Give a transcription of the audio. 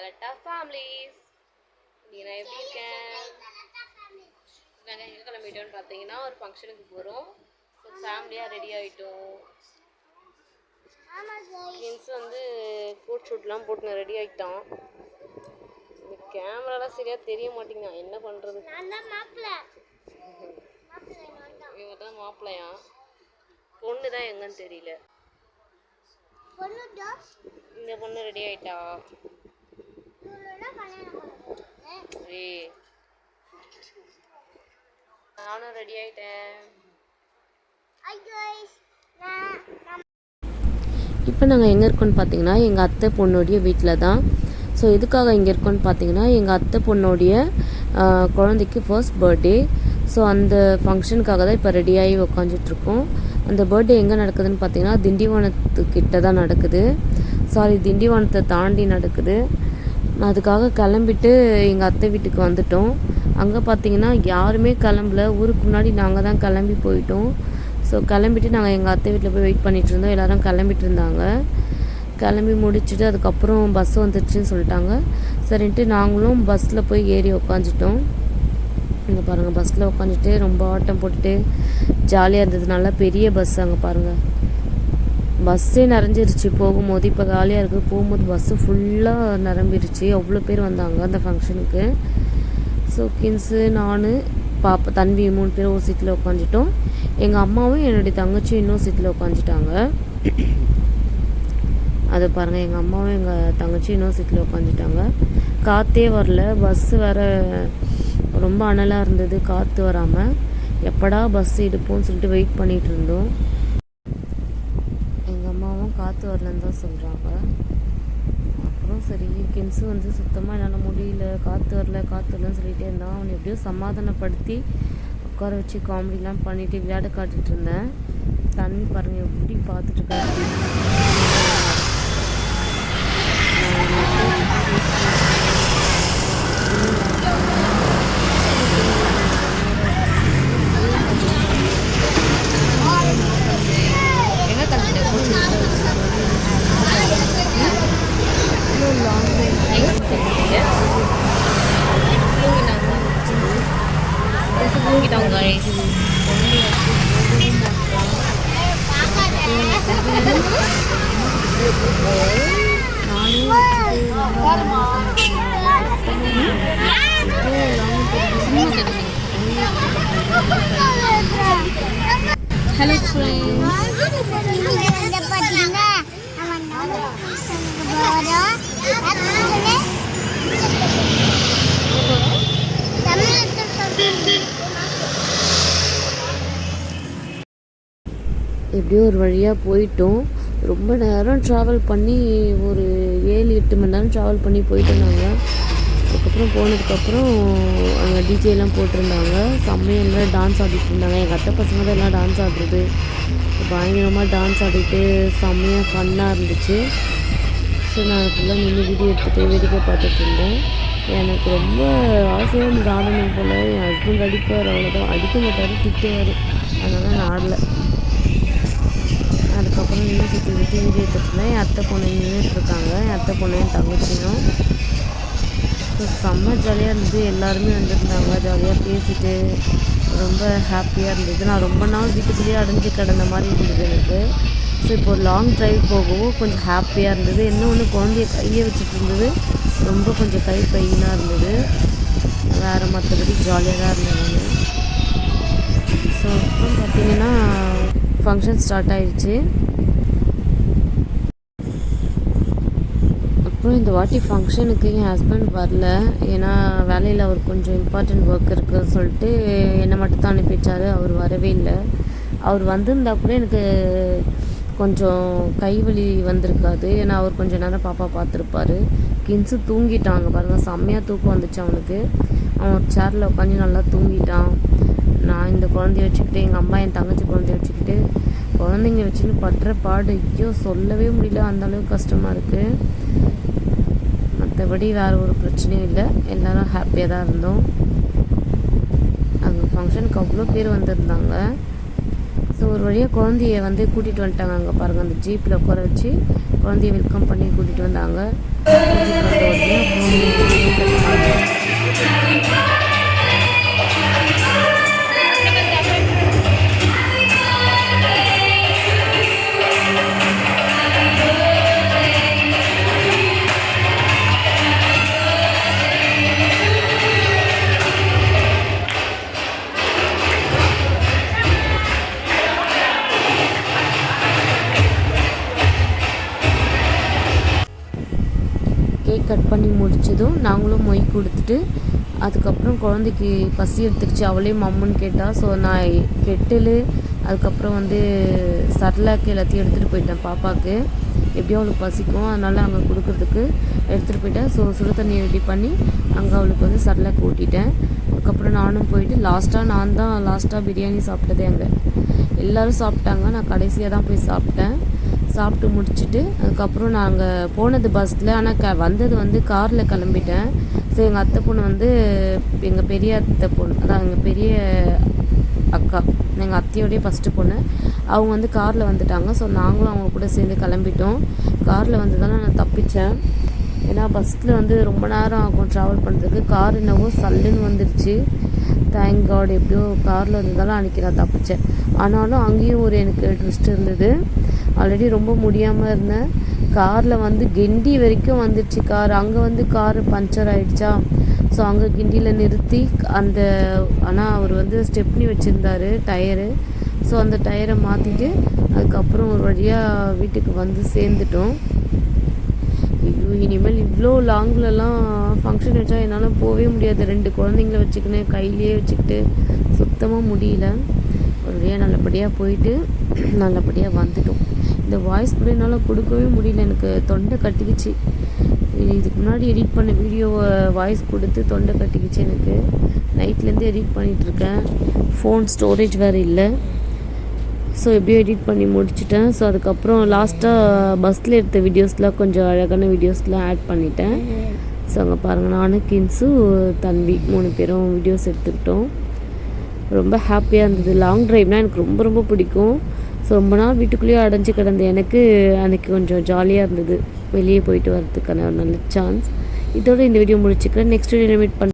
கலட்டா families. நீங்க நான் எப்படி இருக்கேன்? நாங்கள் எங்கே கிளம்பிட்டோம்னு பார்த்தீங்கன்னா ஒரு ஃபங்க்ஷனுக்கு போகிறோம். ஸோ ஃபேமிலியாக ரெடி ஆகிட்டோம். கின்ஸ் வந்து கோட் ஷூட்லாம் போட்டு ரெடி ஆகிட்டான். இந்த கேமராலாம் சரியாக தெரிய மாட்டேங்குது, என்ன பண்ணுறது? இவங்க தான் மாப்பிள்ளையா? பொண்ணு தான் எங்கன்னு தெரியல. இந்த பொண்ணு ரெடி ஆயிட்டா. நானும் ரெடி ஆயிட்டேன். இப்போ நாங்கள் எங்கே இருக்கோன்னு பார்த்தீங்கன்னா எங்கள் அத்தை பொண்ணுடைய வீட்டில் தான். ஸோ எதுக்காக இங்கே இருக்கோன்னு பார்த்தீங்கன்னா எங்கள் அத்தை பொண்ணுடைய குழந்தைக்கு ஃபர்ஸ்ட் பர்த்டே. ஸோ அந்த ஃபங்க்ஷனுக்காக தான் இப்போ ரெடியாகி உக்காந்துட்ருக்கோம். அந்த பர்த்டே எங்கே நடக்குதுன்னு பார்த்தீங்கன்னா திண்டிவனத்துக்கிட்ட தான் நடக்குது. திண்டிவனத்தை தாண்டி நடக்குது. அதுக்காக கிளம்பிட்டு எங்கள் அத்தை வீட்டுக்கு வந்துட்டோம். அங்கே பார்த்தீங்கன்னா யாருமே கிளம்பல. ஊருக்கு முன்னாடி நாங்கள் தான் கிளம்பி போயிட்டோம். ஸோ கிளம்பிட்டு நாங்கள் எங்கள் அத்தை வீட்டில் போய் வெயிட் பண்ணிகிட்டு இருந்தோம். எல்லோரும் கிளம்பிட்டு இருந்தாங்க. கிளம்பி முடிச்சுட்டு அதுக்கப்புறம் பஸ் வந்துடுச்சுன்னு சொல்லிட்டாங்க. சரின்ட்டு நாங்களும் பஸ்ஸில் போய் ஏறி உக்காந்துட்டோம். இங்கே பாருங்கள், பஸ்ஸில் உட்காந்துட்டு ரொம்ப ஆட்டம் போட்டுட்டு ஜாலியாக இருந்தது. நல்லா பெரிய பஸ். அங்கே பாருங்கள், பஸ்ஸே நிறைஞ்சிருச்சு போகும்போது. இப்போ காலியாக இருக்குது. போகும்போது பஸ்ஸு ஃபுல்லாக நிரம்பிருச்சு. அவ்வளோ பேர் வந்தாங்க அந்த ஃபங்க்ஷனுக்கு. ஸோ கின்ஸு, நான், பாப்பா, தன்வி 3 பேர் ஒரு சீட்டில் உட்காந்துட்டோம். எங்கள் அம்மாவும் என்னுடைய தங்கச்சியும் இன்னொரு சீட்டில் உட்காந்துட்டாங்க. அதை பாருங்கள், எங்கள் அம்மாவும் எங்கள் தங்கச்சியும் இன்னொரு சீட்டில் உட்காந்துட்டாங்க. காற்றே வரல. பஸ்ஸு வேறு ரொம்ப அனலாக இருந்தது. காற்று வராமல் எப்படா பஸ் எடுப்போம்னு சொல்லிட்டு வெயிட் பண்ணிகிட்டு இருந்தோம். எங்கள் அம்மாவும் காற்று வரலன்னு தான் சொல்கிறாங்க. அப்புறம் சரி, கின்ஸு வந்து சுத்தமாக என்னால் முடியல, காற்று வரலன்னு சொல்லிகிட்டே இருந்தான். அவனை எப்படியோ சமாதானப்படுத்தி உட்கார வச்சு காமெடிலாம் பண்ணிவிட்டு விளையாட காட்டிகிட்டு இருந்தேன். தண்ணி பாருங்கள் எப்படி பார்த்துட்ருக்காரு. ஹலோ எப்படியோ ஒரு வழியாக போயிட்டோம். ரொம்ப நேரம் ட்ராவல் பண்ணி ஒரு 7-8 மணி நேரம் ட்ராவல் பண்ணி போயிட்டு இருந்தாங்க. அதுக்கப்புறம் போனதுக்கப்புறம் அங்கே டிஜேலாம் போட்டிருந்தாங்க. செம்மையெல்லாம் டான்ஸ் ஆடிட்டு இருந்தாங்க. எங்கள் அத்தை பசங்க தான் எல்லாம் டான்ஸ் ஆடுறது. பயங்கரமாக டான்ஸ் ஆடிட்டு செம்மையாக ஃபன்னாக இருந்துச்சு. ஸோ நான் ஃபுல்லாக நின்று வீடியோ எடுத்துகிட்டு வேடிக்கை பார்த்துட்டு இருந்தேன். எனக்கு ரொம்ப ஆசையாக இருந்தது ஆடணும் போல். என் ஹஸ்பண்ட் அடிப்பார், அவ்வளோதான். அடிக்க மாட்டார், திட்டுவார். அதனால் நான் ஆடலை. அதுக்கப்புறம் நின்று சுற்றி வீடியோ எடுத்துகிட்டு இருந்தேன். என் அத்தை பொண்ணு நின்றுட்டுருக்காங்க. என் அத்தை பொண்ணு என் தங்கச்சியும். ஸோ செம்ம ஜாலியாக இருந்தது. எல்லாருமே வந்திருந்தாங்க. ஜாலியாக பேசிட்டு ரொம்ப ஹாப்பியாக இருந்தது. நான் ரொம்ப நாள் வீட்டுக்குள்ளேயே அடைஞ்சு கிடந்த மாதிரி இருந்தது எனக்கு. ஸோ இப்போ ஒரு லாங் ட்ரைவ் போகவும் கொஞ்சம் ஹாப்பியாக இருந்தது. இன்னொன்று குழந்தைய கையை வச்சுட்டு இருந்தது. ரொம்ப கொஞ்சம் கை பெயினாக இருந்தது. வேறு மற்றபடி ஜாலியாக தான் இருந்தேன் நான். ஸோ அப்புறம் பார்த்திங்கன்னா ஃபங்க்ஷன் ஸ்டார்ட் ஆயிடுச்சு. அப்புறம் இந்த வாட்டி ஃபங்க்ஷனுக்கு என் ஹஸ்பண்ட் வரல. ஏன்னா வேலையில் அவர் கொஞ்சம் இம்பார்ட்டண்ட் ஒர்க் இருக்குதுன்னு சொல்லிட்டு என்னை மட்டும் தான் அனுப்பி வச்சார். அவர் வரவே இல்லை. அவர் வந்திருந்தா கூட எனக்கு கொஞ்சம் கைவலி வந்திருக்காது. ஏன்னா அவர் கொஞ்சம் நேரம் பாப்பா பார்த்துருப்பார். கின்ஸு தூங்கிட்டாங்க பாருங்கள். செம்மையாக தூக்கம் வந்துச்சு அவனுக்கு. அவன் ஒரு சேரில் உட்காந்து நல்லா தூங்கிட்டான். நான் இந்த குழந்தைய வச்சுக்கிட்டு, எங்கள் அம்மா என் தங்கச்சி குழந்தைய வச்சுக்கிட்டு, குழந்தைங்க வச்சுன்னு படுற பாடு ஐயோ சொல்லவே முடியல. அந்தளவுக்கு கஷ்டமாக இருக்குது. மற்றபடி வேறு ஒரு பிரச்சனையும் இல்லை. எல்லோரும் ஹாப்பியாக தான் இருந்தோம். அங்கே ஃபங்க்ஷனுக்கு அவ்வளோ பேர் வந்திருந்தாங்க. ஸோ ஒரு வழியாக குழந்தைய வந்து கூட்டிகிட்டு வந்துட்டாங்க. அங்கே பாருங்கள், அந்த ஜீப்பில் உட்கார வச்சு குழந்தைய வெல்கம் பண்ணி கூட்டிகிட்டு வந்தாங்க. கேக் கட் பண்ணி முடிச்சதும் நாங்களும் மொய் கொடுத்துட்டு, அதுக்கப்புறம் குழந்தைக்கு பசி எடுத்துக்கிச்சு, அவளே மம்முன்னு கேட்டால். ஸோ நான் கெட்டில் அதுக்கப்புறம் வந்து சர்லாக்கு எல்லாத்தையும் எடுத்துகிட்டு போயிட்டேன். பாப்பாவுக்கு எப்படியும் அவளுக்கு பசிக்கும், அதனால் அங்கே கொடுக்குறதுக்கு எடுத்துகிட்டு போயிட்டேன். ஸோ சுடு தண்ணி ரெடி பண்ணி அங்கே அவளுக்கு வந்து சர்லாக்கு ஊட்டிட்டேன். அதுக்கப்புறம் நானும் போயிட்டு நான் தான் பிரியாணி சாப்பிட்டதே. அங்கே எல்லோரும் சாப்பிட்டாங்க, நான் கடைசியாக தான் போய் சாப்பிட்டேன். சாப்பிட்டு முடிச்சுட்டு அதுக்கப்புறம் நாங்கள் போனது பஸ்ஸில், ஆனால் வந்தது வந்து காரில் கிளம்பிட்டேன். ஸோ எங்கள் அத்தை பொண்ணு வந்து எங்கள் பெரிய அத்தை பொண்ணு, அதான் எங்கள் பெரிய அக்கா, எங்கள் அத்தையோடைய ஃபஸ்ட்டு பொண்ணு, அவங்க வந்து காரில் வந்துட்டாங்க. ஸோ நாங்களும் அவங்க கூட சேர்ந்து கிளம்பிட்டோம். காரில் வந்ததால நான் தப்பித்தேன். ஏன்னா பஸ்ஸில் வந்து ரொம்ப நேரம் ஆகும் ட்ராவல் பண்ணுறதுக்கு. கார் என்னவோ சல்லுன்னு வந்துடுச்சு. தேங்க் காட், எப்படியோ காரில் வந்ததால அன்றைக்கி நான் தப்பித்தேன். ஆனாலும் அங்கேயும் ஒரு எனக்கு ட்விஸ்ட் இருந்தது. ஆல்ரெடி ரொம்ப முடியாமல் இருந்தேன். காரில் வந்து கிண்டி வரைக்கும் வந்துடுச்சு கார். அங்கே வந்து கார் பஞ்சர் ஆகிடுச்சா. ஸோ அங்கே கிண்டியில் நிறுத்தி ஆனால் அவர் வந்து ஸ்டெப்னி வச்சுருந்தார் டயரு. ஸோ அந்த டயரை மாற்றிட்டு அதுக்கப்புறம் ஒரு வழியாக வீட்டுக்கு வந்து சேர்ந்துட்டோம். இனிமேல் இவ்வளோ லாங்லலாம் ஃபங்க்ஷன் வச்சா என்னால் போகவே முடியாது. 2 குழந்தைங்கள வச்சுக்கின்னு கையிலேயே வச்சுக்கிட்டு சுத்தமாக முடியல. ஒரு வழியாக நல்லபடியாக போயிட்டு நல்லபடியாக வந்துட்டோம். இந்த வாய்ஸ் கூட என்னால் கொடுக்கவே முடியல, எனக்கு தொண்டை கட்டிக்கிச்சு. இதுக்கு முன்னாடி எடிட் பண்ண வீடியோவை வாய்ஸ் கொடுத்து தொண்டை கட்டிக்கிச்சு எனக்கு. நைட்லேருந்து எடிட் பண்ணிகிட்ருக்கேன். ஃபோன் ஸ்டோரேஜ் வேறு இல்லை. ஸோ எப்படியோ எடிட் பண்ணி முடிச்சிட்டேன். ஸோ அதுக்கப்புறம் லாஸ்ட்டாக பஸ்ஸில் எடுத்த வீடியோஸ்லாம் கொஞ்சம் அழகான வீடியோஸ்லாம் ஆட் பண்ணிட்டேன். ஸோ அங்கே பாருங்கள், நானும் கின்ஸு தன்வி 3 பேரும் வீடியோஸ் எடுத்துக்கிட்டோம். ரொம்ப ஹாப்பியாக இருந்தது. லாங் ட்ரைவ்னால் எனக்கு ரொம்ப ரொம்ப பிடிக்கும். ஸோ ரொம்ப நாள் வீட்டுக்குள்ளேயே அடைஞ்சு கிடந்த எனக்கு அன்றைக்கி கொஞ்சம் ஜாலியாக இருந்தது. வெளியே போயிட்டு வரதுக்கான ஒரு நல்ல சான்ஸ். இதோட இந்த வீடியோ முடிச்சுக்கிறேன். நெக்ஸ்ட் வீடியோ மீட் பண்ண